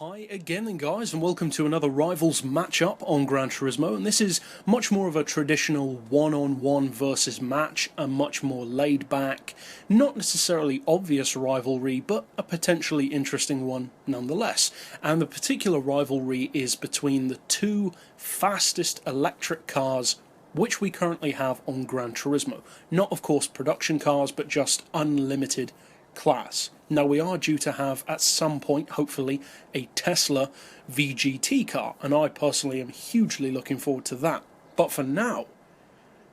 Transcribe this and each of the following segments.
Hi again then guys, and welcome to another Rivals matchup on Gran Turismo, and this is much more of a traditional one-on-one versus match, a much more laid back, not necessarily obvious rivalry, but a potentially interesting one nonetheless. And the particular rivalry is between the two fastest electric cars which we currently have on Gran Turismo. Not of course production cars, but just unlimited class. Now we are due to have at some point, hopefully, a Tesla VGT car, and I personally am hugely looking forward to that. But for now,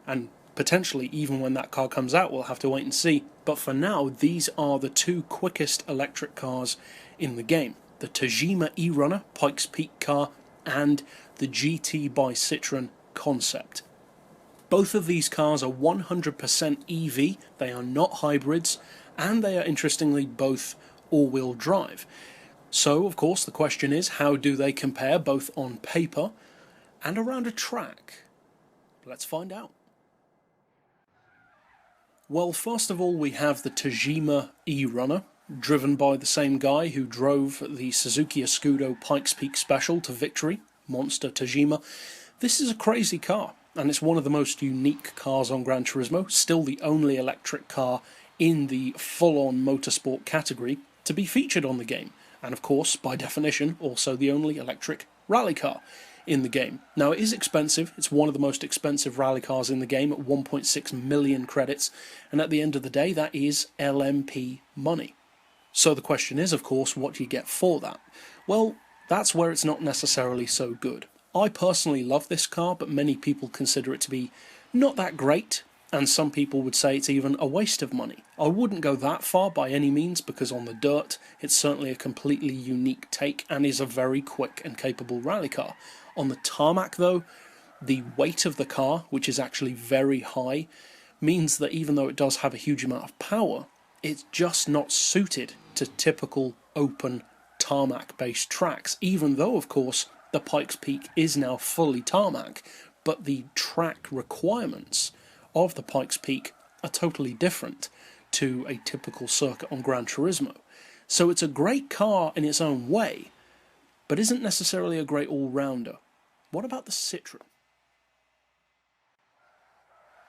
and potentially even when that car comes out, we'll have to wait and see, but for now, these are the two quickest electric cars in the game. The Tajima E-Runner Pikes Peak car and the GT by Citroen concept. Both of these cars are 100% EV, they are not hybrids, and they are interestingly both all-wheel drive. So, of course, the question is, how do they compare both on paper and around a track? Let's find out. Well, first of all, we have the Tajima E-Runner, driven by the same guy who drove the Suzuki Escudo Pikes Peak Special to victory, Monster Tajima. This is a crazy car, and it's one of the most unique cars on Gran Turismo, still the only electric car in the full-on motorsport category to be featured on the game, and of course, by definition, also the only electric rally car in the game. Now, it is expensive. It's one of the most expensive rally cars in the game at 1.6 million credits, and at the end of the day, that is LMP money. So the question is, of course, what do you get for that? Well, that's where it's not necessarily so good. I personally love this car, but many people consider it to be not that great, and some people would say it's even a waste of money. I wouldn't go that far by any means, because on the dirt it's certainly a completely unique take and is a very quick and capable rally car. On the tarmac though, the weight of the car, which is actually very high, means that even though it does have a huge amount of power, it's just not suited to typical open tarmac based tracks, even though of course the Pikes Peak is now fully tarmac, but the track requirements of the Pikes Peak are totally different to a typical circuit on Gran Turismo. So it's a great car in its own way, but isn't necessarily a great all-rounder. What about the Citroen?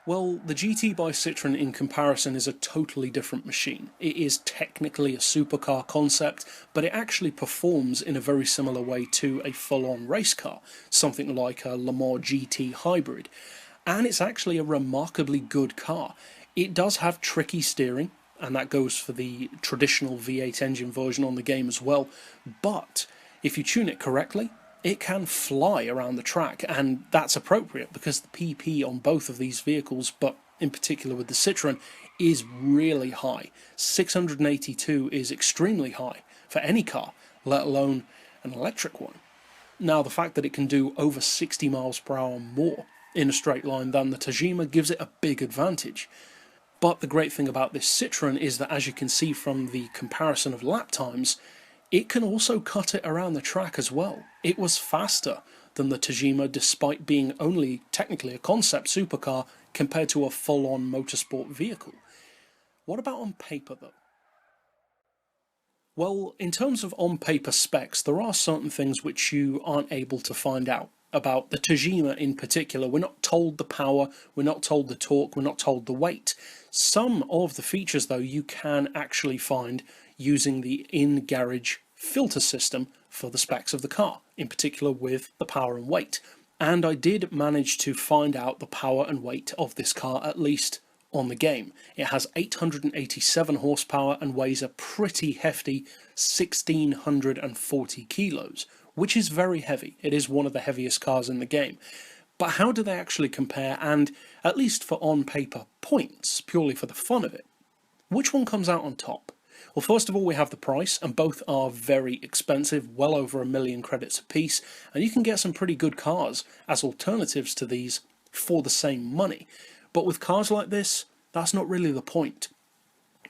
Well, the GT by Citroen in comparison is a totally different machine. It is technically a supercar concept, but it actually performs in a very similar way to a full-on race car, something like a Le Mans GT hybrid. And it's actually a remarkably good car. It does have tricky steering, and that goes for the traditional V8 engine version on the game as well, but if you tune it correctly, it can fly around the track, and that's appropriate because the PP on both of these vehicles, but in particular with the Citroen, is really high. 682 is extremely high for any car, let alone an electric one. Now, the fact that it can do over 60 miles per hour more in a straight line than the Tajima gives it a big advantage. But the great thing about this Citroen is that, as you can see from the comparison of lap times, it can also cut it around the track as well. It was faster than the Tajima despite being only technically a concept supercar compared to a full-on motorsport vehicle. What about on paper though? Well, in terms of on-paper specs, there are certain things which you aren't able to find out about the Tajima in particular. We're not told the power, we're not told the torque, we're not told the weight. Some of the features though you can actually find using the in-garage filter system for the specs of the car, in particular with the power and weight. And I did manage to find out the power and weight of this car, at least on the game. It has 887 horsepower and weighs a pretty hefty 1640 kilos, which is very heavy. It is one of the heaviest cars in the game. But how do they actually compare, and at least for on-paper points, purely for the fun of it? Which one comes out on top? Well, first of all, we have the price, and both are very expensive, well over 1 million credits apiece, and you can get some pretty good cars as alternatives to these for the same money. But with cars like this, that's not really the point.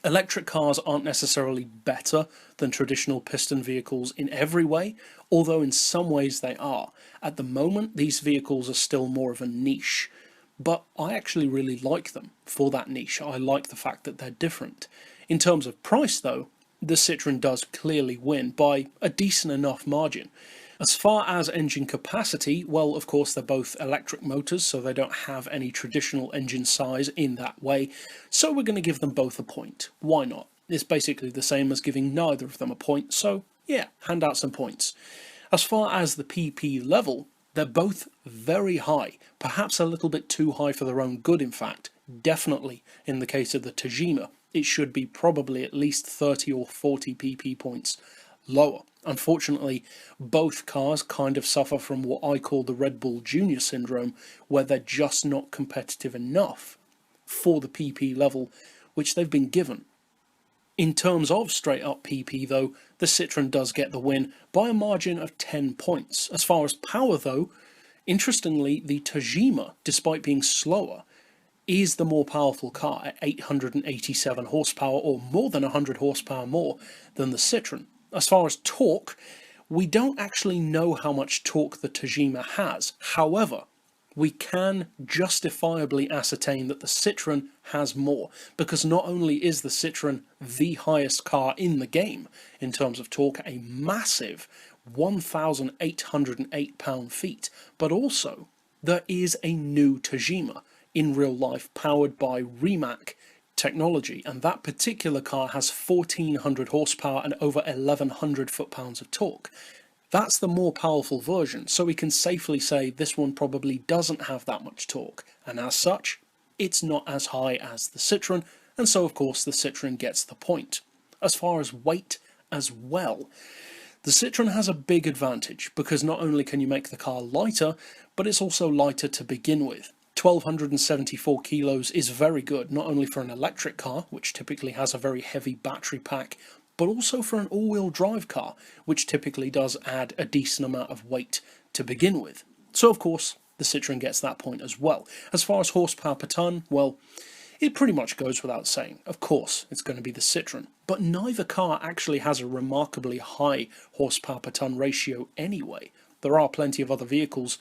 Electric cars aren't necessarily better than traditional piston vehicles in every way, although in some ways they are. At the moment, these vehicles are still more of a niche, but I actually really like them for that niche. I like the fact that they're different. In terms of price though, the Citroen does clearly win by a decent enough margin. As far as engine capacity, well, of course, they're both electric motors, so they don't have any traditional engine size in that way, so we're going to give them both a point. Why not? It's basically the same as giving neither of them a point, so yeah, hand out some points. As far as the PP level, they're both very high, perhaps a little bit too high for their own good, in fact. Definitely, in the case of the Tajima, it should be probably at least 30 or 40 PP points lower. Unfortunately, both cars kind of suffer from what I call the Red Bull Junior syndrome, where they're just not competitive enough for the PP level which they've been given. In terms of straight up PP though, the Citroen does get the win by a margin of 10 points. As far as power though, interestingly, the Tajima, despite being slower, is the more powerful car at 887 horsepower, or more than 100 horsepower more than the Citroen. As far as torque, we don't actually know how much torque the Tajima has. However, we can justifiably ascertain that the Citroen has more, because not only is the Citroen the highest car in the game in terms of torque, a massive 1,808 pound-feet, but also there is a new Tajima in real life powered by Rimac technology, and that particular car has 1,400 horsepower and over 1,100 foot-pounds of torque. That's the more powerful version, so we can safely say this one probably doesn't have that much torque, and as such, it's not as high as the Citroen, and so of course the Citroen gets the point. As far as weight as well, the Citroen has a big advantage, because not only can you make the car lighter, but it's also lighter to begin with. 1,274 kilos is very good, not only for an electric car, which typically has a very heavy battery pack, but also for an all-wheel drive car, which typically does add a decent amount of weight to begin with. So of course, the Citroen gets that point as well. As far as horsepower per tonne, well, it pretty much goes without saying. Of course, it's going to be the Citroen, but neither car actually has a remarkably high horsepower per tonne ratio anyway. There are plenty of other vehicles,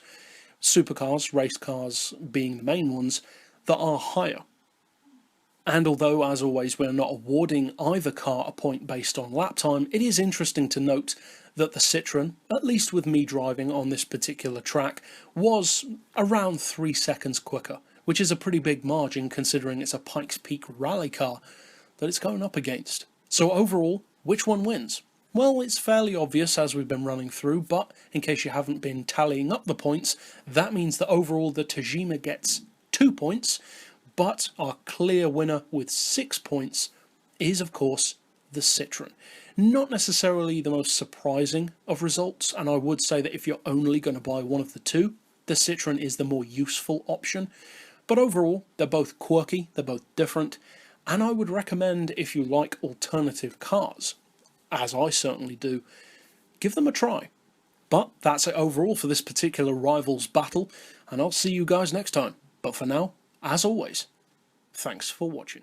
supercars, race cars being the main ones, that are higher. And although, as always, we're not awarding either car a point based on lap time, it is interesting to note that the Citroen, at least with me driving on this particular track, was around 3 seconds quicker, which is a pretty big margin considering it's a Pikes Peak rally car that it's going up against. So overall, which one wins? Well, it's fairly obvious as we've been running through, but in case you haven't been tallying up the points, that means that overall the Tajima gets 2 points, but our clear winner with 6 points is, of course, the Citroen. Not necessarily the most surprising of results, and I would say that if you're only going to buy one of the two, the Citroen is the more useful option. But overall, they're both quirky, they're both different, and I would recommend, if you like alternative cars, as I certainly do, give them a try. But that's it overall for this particular Rivals battle, and I'll see you guys next time. But for now, as always, thanks for watching.